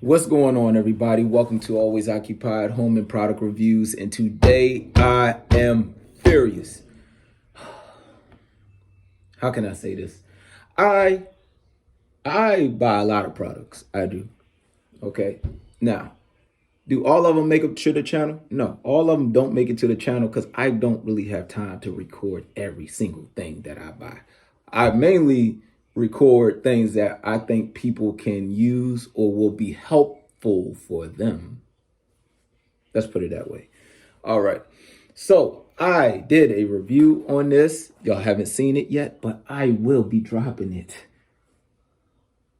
What's going on, everybody? Welcome to Always Occupied Home and Product Reviews. And today I am furious. How can I say this? I buy a lot of products. I do. Okay. Now, do all of them make it to the channel? No, all of them don't make it to the channel because I don't really have time to record every single thing that I buy. I mainly record things that I think people can use or will be helpful for them. Let's put it that way. All right. So I did a review on this. Y'all haven't seen it yet, but I will be dropping it.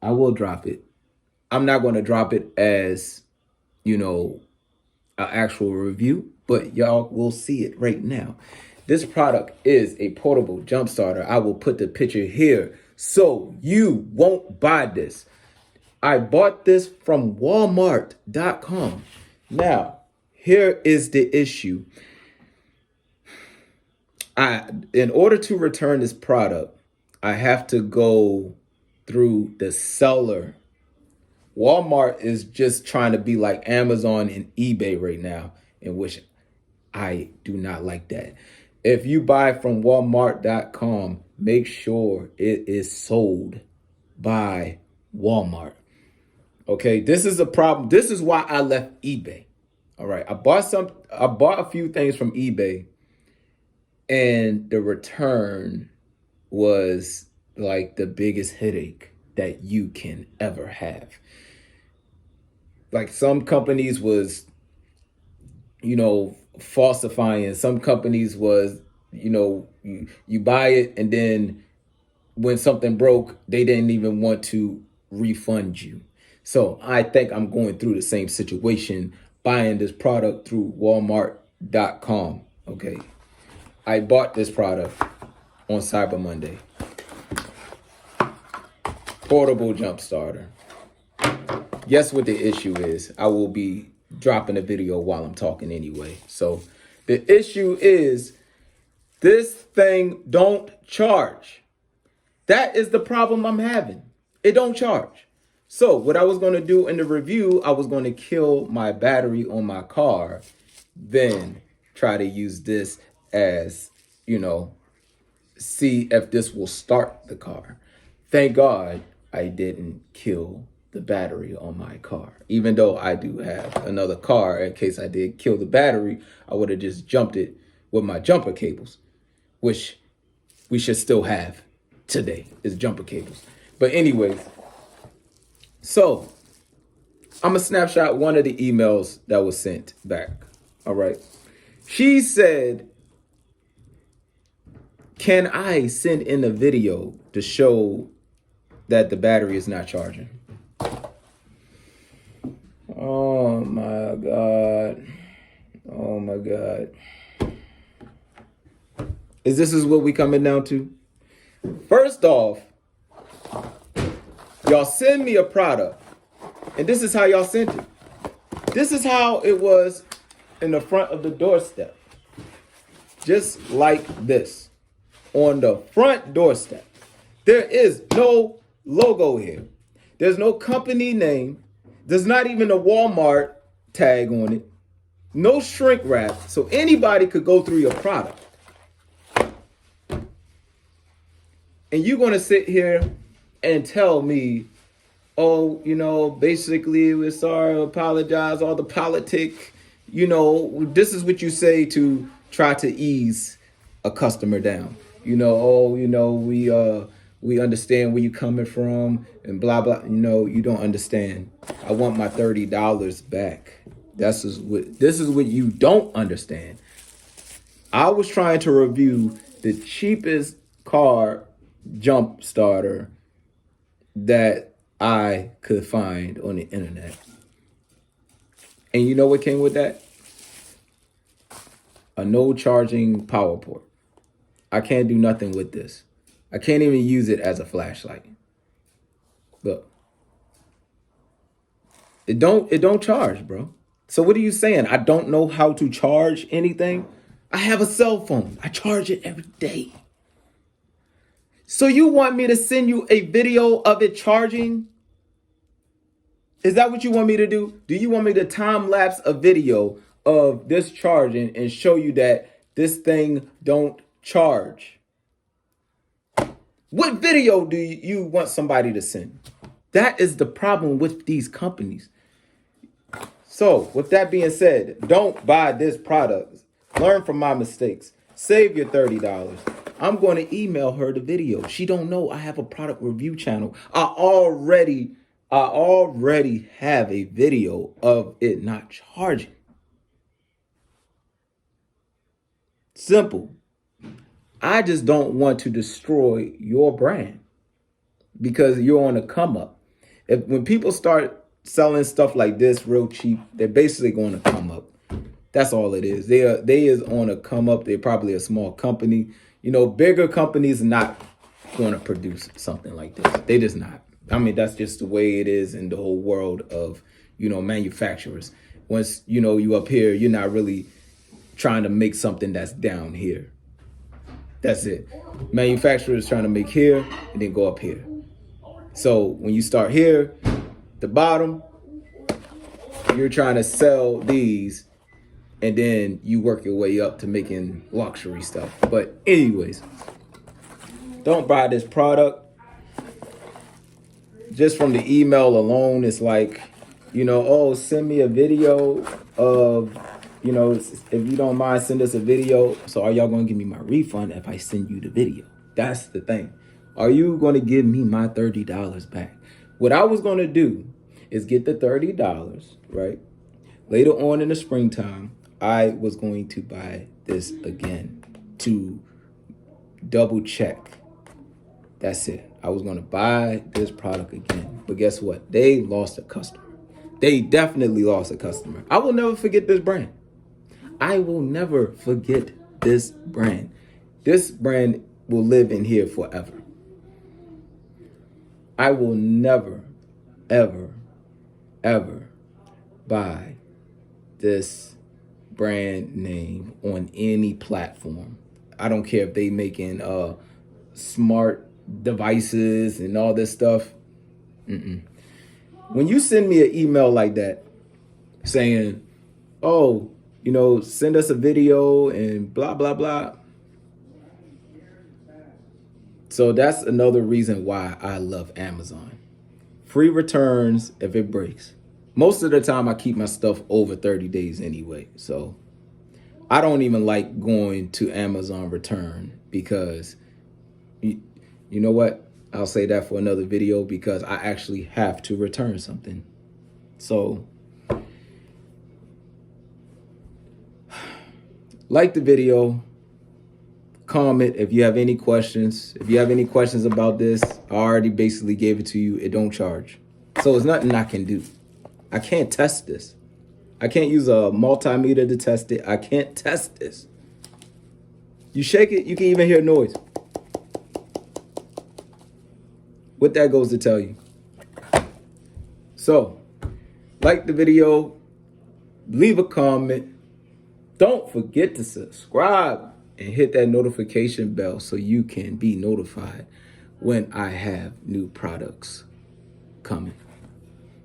I will drop it. I'm not going to drop it as, an actual review, but y'all will see it right now. This product is a portable jump starter. I will put the picture here so you won't buy this. I bought this from Walmart.com. Now, here is the issue. In order to return this product, I have to go through the seller. Walmart is just trying to be like Amazon and eBay right now, in which I do not like that. If you buy from Walmart.com, make sure it is sold by Walmart. Okay, this is a problem. This is why I left eBay. All right, I bought a few things from eBay, and the return was like the biggest headache that you can ever have. Like some companies was, falsifying. Some companies was, you buy it and then when something broke, they didn't even want to refund you. So I think I'm going through the same situation buying this product through Walmart.com. Okay. I bought this product on Cyber Monday. Portable jump starter. Guess what the issue is? I will be dropping a video while I'm talking anyway. So the issue is this thing don't charge. That is the problem I'm having. It don't charge. So what I was going to do in the review, I was going to kill my battery on my car, then try to use this as, see if this will start the car. Thank God I didn't kill the battery on my car. Even though I do have another car, in case I did kill the battery, I would have just jumped it with my jumper cables, which we should still have today, is jumper cables. But anyways, so I'm gonna snapshot one of the emails that was sent back. All right. She said, can I send in a video to show that the battery is not charging? Oh my God. Oh my God. Is this what we coming down to? First off, y'all send me a product, and this is how y'all sent it. This is how it was in the front of the doorstep. Just like this. On the front doorstep. There is no logo here. There's no company name. There's not even a Walmart tag on it. No shrink wrap. So anybody could go through your product. And you're going to sit here and tell me, basically, we're sorry, apologize, all the politic. This is what you say to try to ease a customer down. We understand where you're coming from and blah, blah. You don't understand. I want my $30 back. This is what you don't understand. I was trying to review the cheapest car jump starter that I could find on the internet. And you know what came with that? A no charging power port. I can't do nothing with this. I can't even use it as a flashlight. Look. It don't charge, bro. So what are you saying? I don't know how to charge anything? I have a cell phone. I charge it every day. So you want me to send you a video of it charging? Is that what you want me to do? Do you want me to time lapse a video of this charging and show you that this thing don't charge? What video do you want somebody to send? That is the problem with these companies. So with that being said, don't buy this product. Learn from my mistakes. Save your $30. I'm going to email her the video. She don't know I have a product review channel. I already have a video of it not charging. Simple. I just don't want to destroy your brand because you're on a come up. When people start selling stuff like this real cheap, they're basically going to come up. That's all it is. They is on a come up. They're probably a small company. You know, bigger companies not going to produce something like this. They just not. I mean, that's just the way it is in the whole world of, you know, manufacturers. Once, you know, you up here, you're not really trying to make something that's down here. That's it. Manufacturers trying to make here and then go up here. So when you start here, the bottom, you're trying to sell these and then you work your way up to making luxury stuff. But anyways, don't buy this product. Just from the email alone, it's like, you know, oh, send me a video of, you know, if you don't mind, send us a video. So are y'all going to give me my refund if I send you the video? That's the thing. Are you going to give me my $30 back? What I was going to do is get the $30, right? Later on in the springtime, I was going to buy this again to double check. That's it. I was going to buy this product again. But guess what? They lost a customer. They definitely lost a customer. I will never forget this brand. I will never forget this brand. This brand will live in here forever. I will never, ever, ever buy this brand name on any platform. I don't care if they making smart devices and all this stuff. When you send me an email like that saying, oh, you know, send us a video and blah, blah, blah. So that's another reason why I love Amazon. Free returns if it breaks. Most of the time I keep my stuff over 30 days anyway. So I don't even like going to Amazon return because you know what? I'll say that for another video because I actually have to return something. So like the video, comment if you have any questions. If you have any questions about this, I already basically gave it to you. It don't charge. So there's nothing I can do. I can't test this. I can't use a multimeter to test it. I can't test this. You shake it, you can even hear noise. What that goes to tell you. So, like the video, leave a comment. Don't forget to subscribe and hit that notification bell so you can be notified when I have new products coming.